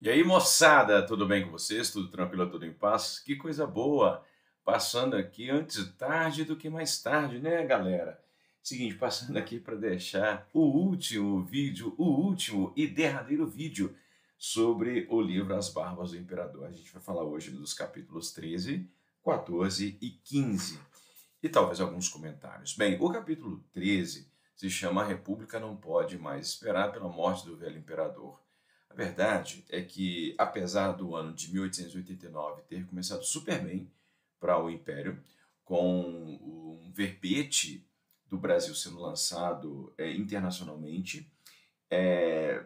E aí, moçada, tudo bem com vocês? Tudo tranquilo, tudo em paz? Que coisa boa! Passando aqui antes tarde do que mais tarde, né, galera? Seguinte, passando aqui para deixar o último vídeo, o último e derradeiro vídeo sobre o livro As Barbas do Imperador. A gente vai falar hoje dos capítulos 13, 14 e 15 e talvez alguns comentários. Bem, o capítulo 13 se chama A República Não Pode Mais Esperar pela Morte do Velho Imperador. A verdade é que, apesar do ano de 1889 ter começado super bem para o Império, com um verbete do Brasil sendo lançado internacionalmente, é,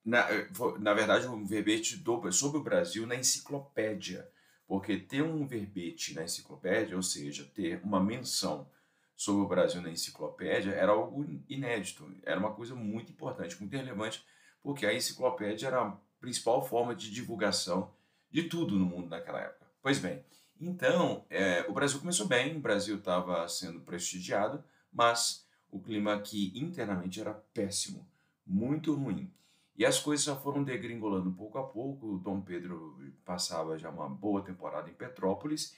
na verdade, um verbete sobre o Brasil na enciclopédia, porque ter um verbete na enciclopédia, ou seja, ter uma menção sobre o Brasil na enciclopédia, era algo inédito, era uma coisa muito importante, muito relevante, porque a enciclopédia era a principal forma de divulgação de tudo no mundo naquela época. Pois bem, então, o Brasil começou bem, o Brasil estava sendo prestigiado, mas o clima aqui internamente era péssimo, muito ruim. E as coisas só foram degringolando pouco a pouco. O Dom Pedro passava já uma boa temporada em Petrópolis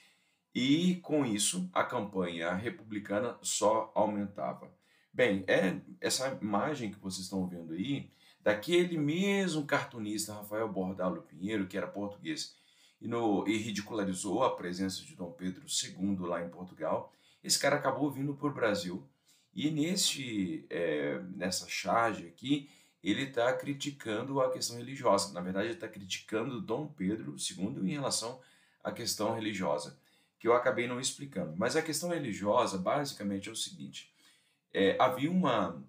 e, com isso, a campanha republicana só aumentava. Bem, essa imagem que vocês estão vendo aí, daquele mesmo cartunista Rafael Bordalo Pinheiro, que era português e ridicularizou a presença de Dom Pedro II lá em Portugal. Esse cara acabou vindo para o Brasil e nessa charge aqui ele está criticando a questão religiosa. Na verdade, ele está criticando Dom Pedro II em relação à questão religiosa, que eu acabei não explicando. Mas a questão religiosa, basicamente, é o seguinte: havia uma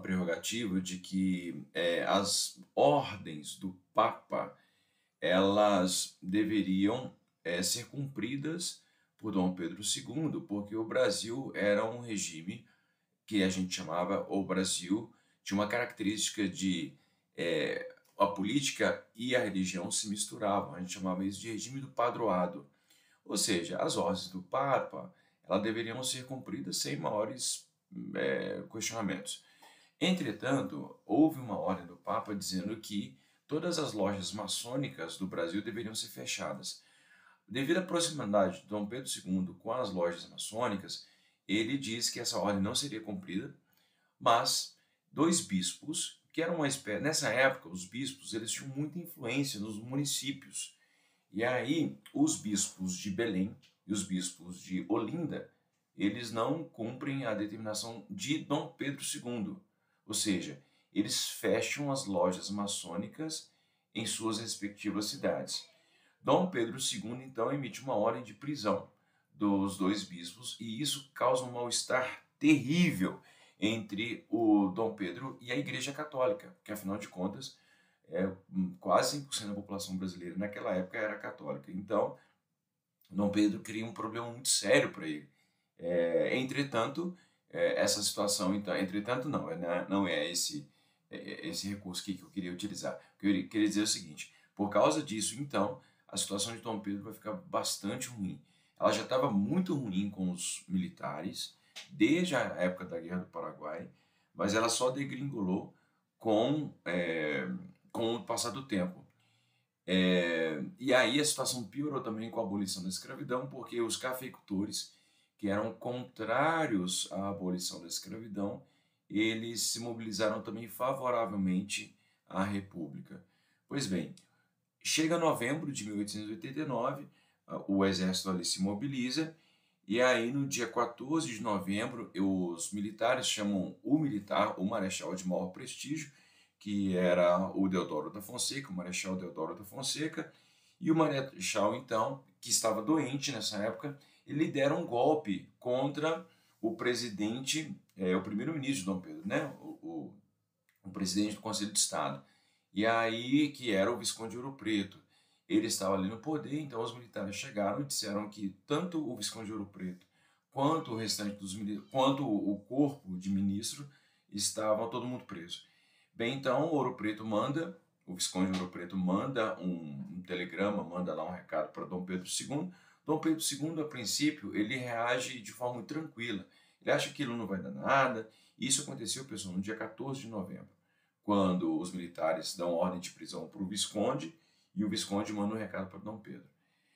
prerrogativa de que as ordens do Papa elas deveriam ser cumpridas por Dom Pedro II, porque o Brasil era um regime que a gente chamava, o Brasil tinha uma característica de a política e a religião se misturavam. A gente chamava isso de regime do padroado. Ou seja, as ordens do Papa elas deveriam ser cumpridas sem maiores questionamentos. Entretanto, houve uma ordem do Papa dizendo que todas as lojas maçônicas do Brasil deveriam ser fechadas. Devido à proximidade de Dom Pedro II com as lojas maçônicas, ele diz que essa ordem não seria cumprida, mas dois bispos, que eram uma espécie... Nessa época, os bispos eles tinham muita influência nos municípios. E aí, os bispos de Belém e os bispos de Olinda, eles não cumprem a determinação de Dom Pedro II. Ou seja, eles fecham as lojas maçônicas em suas respectivas cidades. Dom Pedro II, então, emite uma ordem de prisão dos dois bispos e isso causa um mal-estar terrível entre o Dom Pedro e a Igreja Católica, que afinal de contas quase 100% da população brasileira naquela época era católica. Então, Dom Pedro cria um problema muito sério para ele. Entretanto, essa situação, então, entretanto não, não é esse recurso aqui que eu queria utilizar. O que eu queria dizer é o seguinte: por causa disso, então, a situação de Dom Pedro vai ficar bastante ruim. Ela já estava muito ruim com os militares, desde a época da Guerra do Paraguai, mas ela só degringolou com o passar do tempo. E aí a situação piorou também com a abolição da escravidão, porque os cafeicultores, que eram contrários à abolição da escravidão, eles se mobilizaram também favoravelmente à República. Pois bem, chega novembro de 1889, o exército ali se mobiliza, e aí no dia 14 de novembro, os militares chamam o militar, o marechal de maior prestígio, que era o Deodoro da Fonseca, o Marechal Deodoro da Fonseca, e o Marechal, então, que estava doente nessa época, ele lidera um golpe contra o presidente, o primeiro-ministro de Dom Pedro, né? O presidente do Conselho de Estado, e aí que era o Visconde de Ouro Preto. Ele estava ali no poder, então os militares chegaram e disseram que tanto o Visconde de Ouro Preto quanto o restante dos quanto o corpo de ministro estavam todo mundo preso. Bem, então o Visconde de Ouro Preto manda um telegrama, manda lá um recado para Dom Pedro II. Dom Pedro II, a princípio, ele reage de forma muito tranquila. Ele acha que aquilo não vai dar nada. Isso aconteceu, pessoal, no dia 14 de novembro. quando os militares dão ordem de prisão para o Visconde e o Visconde manda um recado para Dom Pedro.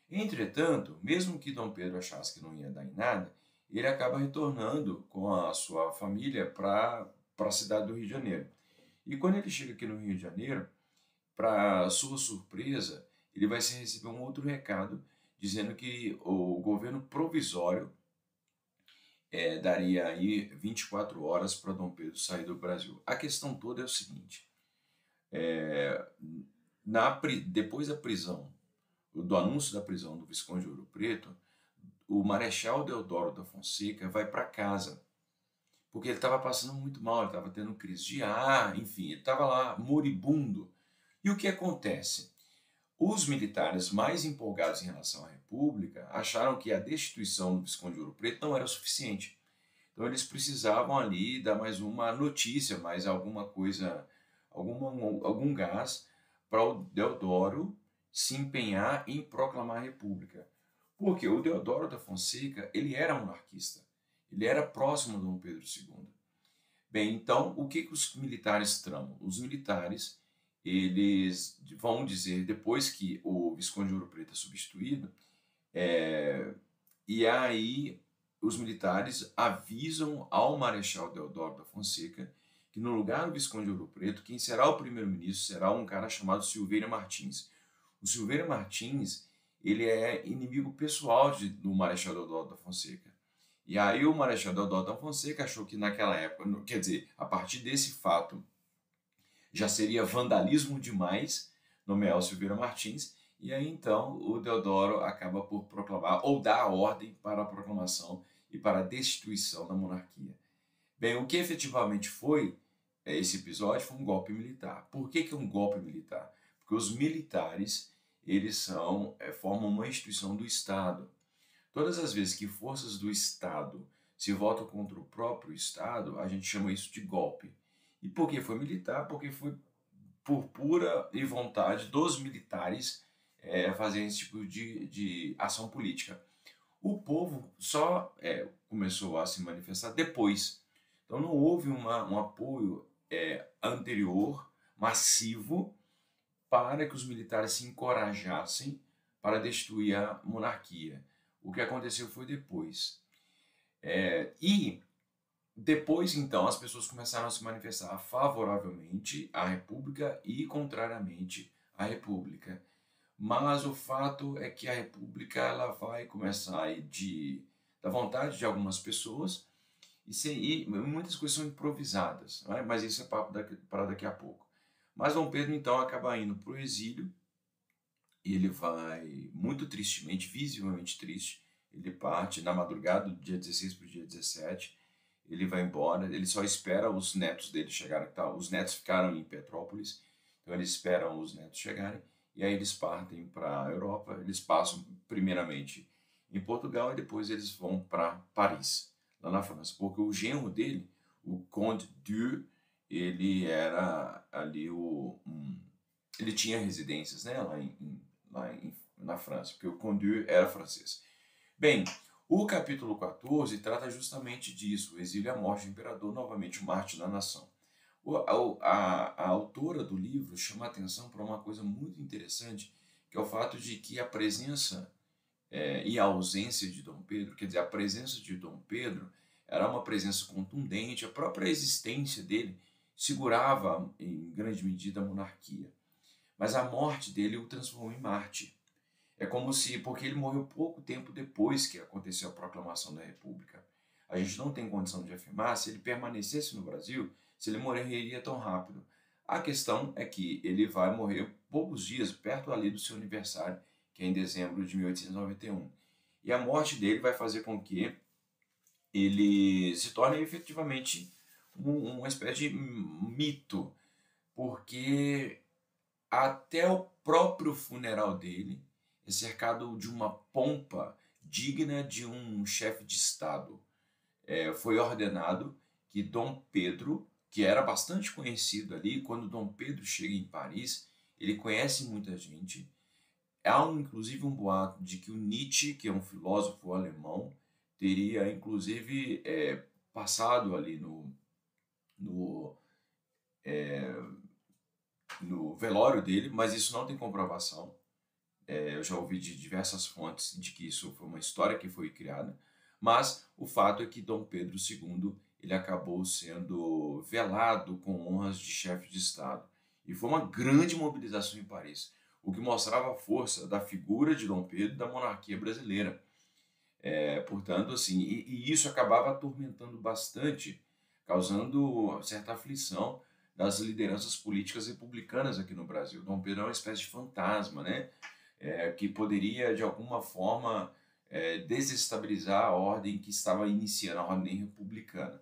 Entretanto, mesmo que Dom Pedro achasse que não ia dar em nada, ele acaba retornando com a sua família para a cidade do Rio de Janeiro. E quando ele chega aqui no Rio de Janeiro, para sua surpresa, ele vai receber um outro recado dizendo que o governo provisório daria aí 24 horas para Dom Pedro sair do Brasil. A questão toda é o seguinte: depois da prisão, do anúncio da prisão do Visconde de Ouro Preto, o Marechal Deodoro da Fonseca vai para casa, porque ele estava passando muito mal, ele estava tendo crise de ar, enfim, ele estava lá moribundo. E o que acontece? Os militares mais empolgados em relação à República acharam que a destituição do Visconde de Ouro Preto não era o suficiente. Então eles precisavam ali dar mais uma notícia, mais alguma coisa, algum gás para o Deodoro se empenhar em proclamar a República. Porque o Deodoro da Fonseca, ele era monarquista, ele era próximo de Dom Pedro II. Bem, então, o que os militares tramam? Os militares, eles vão dizer, depois que o Visconde de Ouro Preto é substituído, e aí os militares avisam ao Marechal Deodoro da Fonseca que no lugar do Visconde de Ouro Preto, quem será o primeiro-ministro será um cara chamado Silveira Martins. O Silveira Martins, ele é inimigo pessoal do Marechal Deodoro da Fonseca. E aí o Marechal Deodoro da Fonseca achou que naquela época, quer dizer, a partir desse fato, já seria vandalismo demais nomear o Silveira Martins, e aí então o Deodoro acaba por proclamar, ou dar a ordem para a proclamação e para a destituição da monarquia. Bem, o que efetivamente foi esse episódio foi um golpe militar. Por que é um golpe militar? Porque os militares, eles formam uma instituição do Estado. Todas as vezes que forças do Estado se voltam contra o próprio Estado, a gente chama isso de golpe. E por que foi militar? Porque foi por pura e vontade dos militares fazerem esse tipo de ação política. O povo só começou a se manifestar depois. Então não houve um apoio anterior, massivo, para que os militares se encorajassem para destruir a monarquia. O que aconteceu foi depois. E depois, então, as pessoas começaram a se manifestar favoravelmente à República e contrariamente à República. Mas o fato é que a República ela vai começar a ir da vontade de algumas pessoas e muitas coisas são improvisadas, não é? Mas isso é papo para daqui a pouco. Mas Dom Pedro, então, acaba indo para o exílio e ele vai muito tristemente, visivelmente triste. Ele parte na madrugada do dia 16 para o dia 17, ele vai embora, ele só espera os netos dele chegarem. Tá? Os netos ficaram em Petrópolis, então eles esperam os netos chegarem, e aí eles partem para a Europa, eles passam primeiramente em Portugal e depois eles vão para Paris, lá na França, porque o genro dele, o Conde d'Eu, ele era ali ele tinha residências, né, na França, porque o Conde d'Eu era francês. Bem, o capítulo 14 trata justamente disso, o exílio e a morte do imperador, novamente o mártir da nação. A autora do livro chama a atenção para uma coisa muito interessante, que é o fato de que a presença e a ausência de Dom Pedro, quer dizer, a presença de Dom Pedro era uma presença contundente, a própria existência dele segurava, em grande medida, a monarquia. Mas a morte dele o transformou em mártir. É como se, porque ele morreu pouco tempo depois que aconteceu a proclamação da República. A gente não tem condição de afirmar se ele permanecesse no Brasil, se ele morreria tão rápido. A questão é que ele vai morrer poucos dias, perto ali do seu aniversário, que é em dezembro de 1891. E a morte dele vai fazer com que ele se torne efetivamente uma espécie de mito, porque até o próprio funeral dele é cercado de uma pompa digna de um chefe de Estado. Foi ordenado que Dom Pedro, que era bastante conhecido ali, quando Dom Pedro chega em Paris, ele conhece muita gente. Há inclusive um boato de que o Nietzsche, que é um filósofo alemão, teria inclusive passado ali no velório dele, mas isso não tem comprovação. Eu já ouvi de diversas fontes de que isso foi uma história que foi criada, mas o fato é que Dom Pedro II ele acabou sendo velado com honras de chefe de Estado. E foi uma grande mobilização em Paris, o que mostrava a força da figura de Dom Pedro e da monarquia brasileira. Portanto, assim, e isso acabava atormentando bastante, causando certa aflição das lideranças políticas republicanas aqui no Brasil. Dom Pedro é uma espécie de fantasma, né? Que poderia, de alguma forma, desestabilizar a ordem que estava iniciando, a ordem republicana.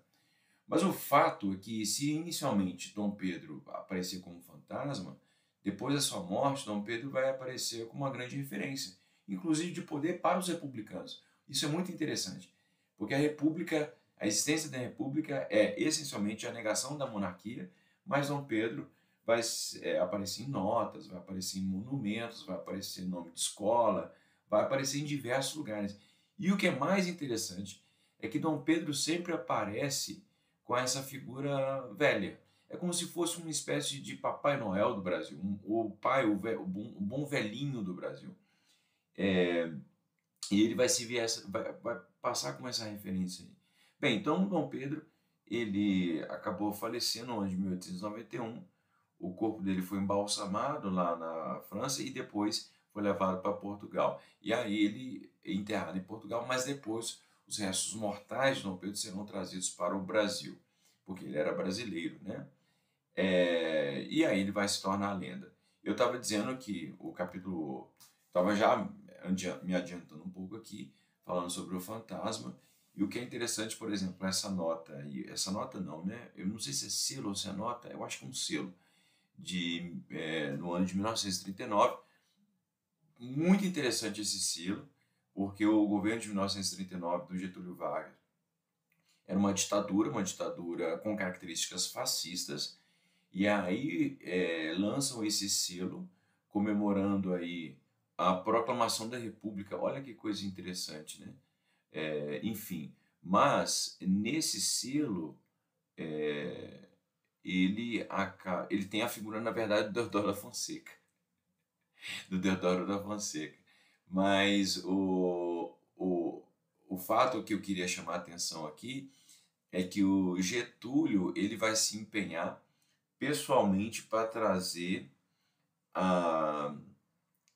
Mas o fato é que, se inicialmente Dom Pedro aparecer como fantasma, depois da sua morte, Dom Pedro vai aparecer como uma grande referência, inclusive de poder para os republicanos. Isso é muito interessante, porque a República, a existência da República é essencialmente a negação da monarquia, mas Dom Pedro vai aparecer em notas, vai aparecer em monumentos, vai aparecer em nome de escola, vai aparecer em diversos lugares. E o que é mais interessante é que Dom Pedro sempre aparece com essa figura velha. É como se fosse uma espécie de Papai Noel do Brasil, o pai, o bom velhinho do Brasil. E ele vai se ver vai passar com essa referência aí. Bem, então Dom Pedro ele acabou falecendo no ano de 1891. O corpo dele foi embalsamado lá na França e depois foi levado para Portugal. E aí ele é enterrado em Portugal, mas depois os restos mortais de Dom Pedro serão trazidos para o Brasil, porque ele era brasileiro, né? E aí ele vai se tornar lenda. Eu estava dizendo que o capítulo estava já me adiantando um pouco aqui, falando sobre o fantasma. E o que é interessante, por exemplo, essa nota, e essa nota não, né? Eu não sei se é selo ou se é nota, eu acho que é um selo, no ano de 1939. Muito interessante esse selo, porque o governo de 1939 do Getúlio Vargas era uma ditadura com características fascistas, e aí lançam esse selo comemorando aí a proclamação da República. Olha que coisa interessante, né? Enfim, mas nesse selo ele tem a figura, na verdade, do Deodoro da Fonseca. Do Deodoro da Fonseca. Mas o fato que eu queria chamar a atenção aqui é que o Getúlio ele vai se empenhar pessoalmente para trazer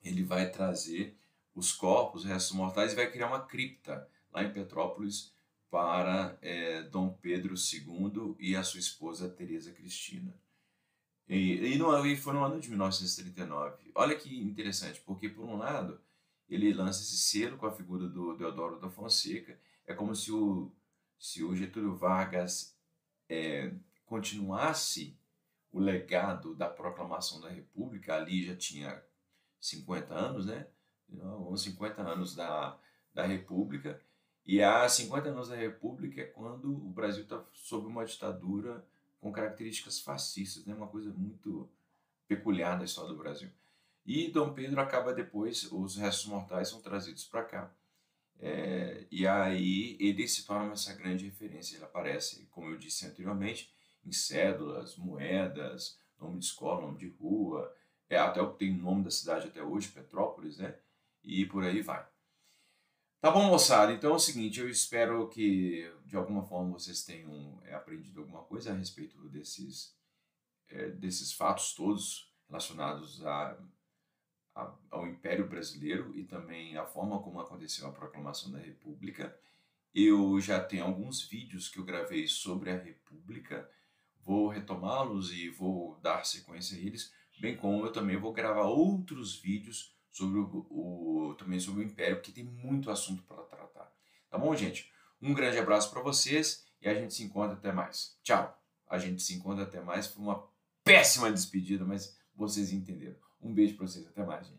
ele vai trazer os corpos, os restos mortais, e vai criar uma cripta lá em Petrópolis para Dom Pedro II e a sua esposa Teresa Cristina. E foi no ano de 1939. Olha que interessante, porque por um lado ele lança esse selo com a figura do Deodoro da Fonseca. É como se o Getúlio Vargas continuasse o legado da proclamação da República. Ali já tinha 50 anos, né? Uns 50 anos da República. E há 50 anos da República é quando o Brasil está sob uma ditadura com características fascistas, né? Uma coisa muito peculiar da história do Brasil. E Dom Pedro acaba depois, os restos mortais são trazidos para cá. E aí ele se torna essa grande referência. Ele aparece, como eu disse anteriormente, em cédulas, moedas, nome de escola, nome de rua, até tem o nome da cidade até hoje, Petrópolis, né? E por aí vai. Tá bom, moçada? Então é o seguinte, eu espero que de alguma forma vocês tenham aprendido alguma coisa a respeito desses fatos todos relacionados ao Império Brasileiro e também a forma como aconteceu a proclamação da República. Eu já tenho alguns vídeos que eu gravei sobre a República, vou retomá-los e vou dar sequência a eles, bem como eu também vou gravar outros vídeos sobre também sobre o Império, porque tem muito assunto para tratar. Tá bom, gente? Um grande abraço para vocês e a gente se encontra até mais. Tchau! A gente se encontra até mais. Foi uma péssima despedida, mas vocês entenderam. Um beijo para vocês. Até mais, gente.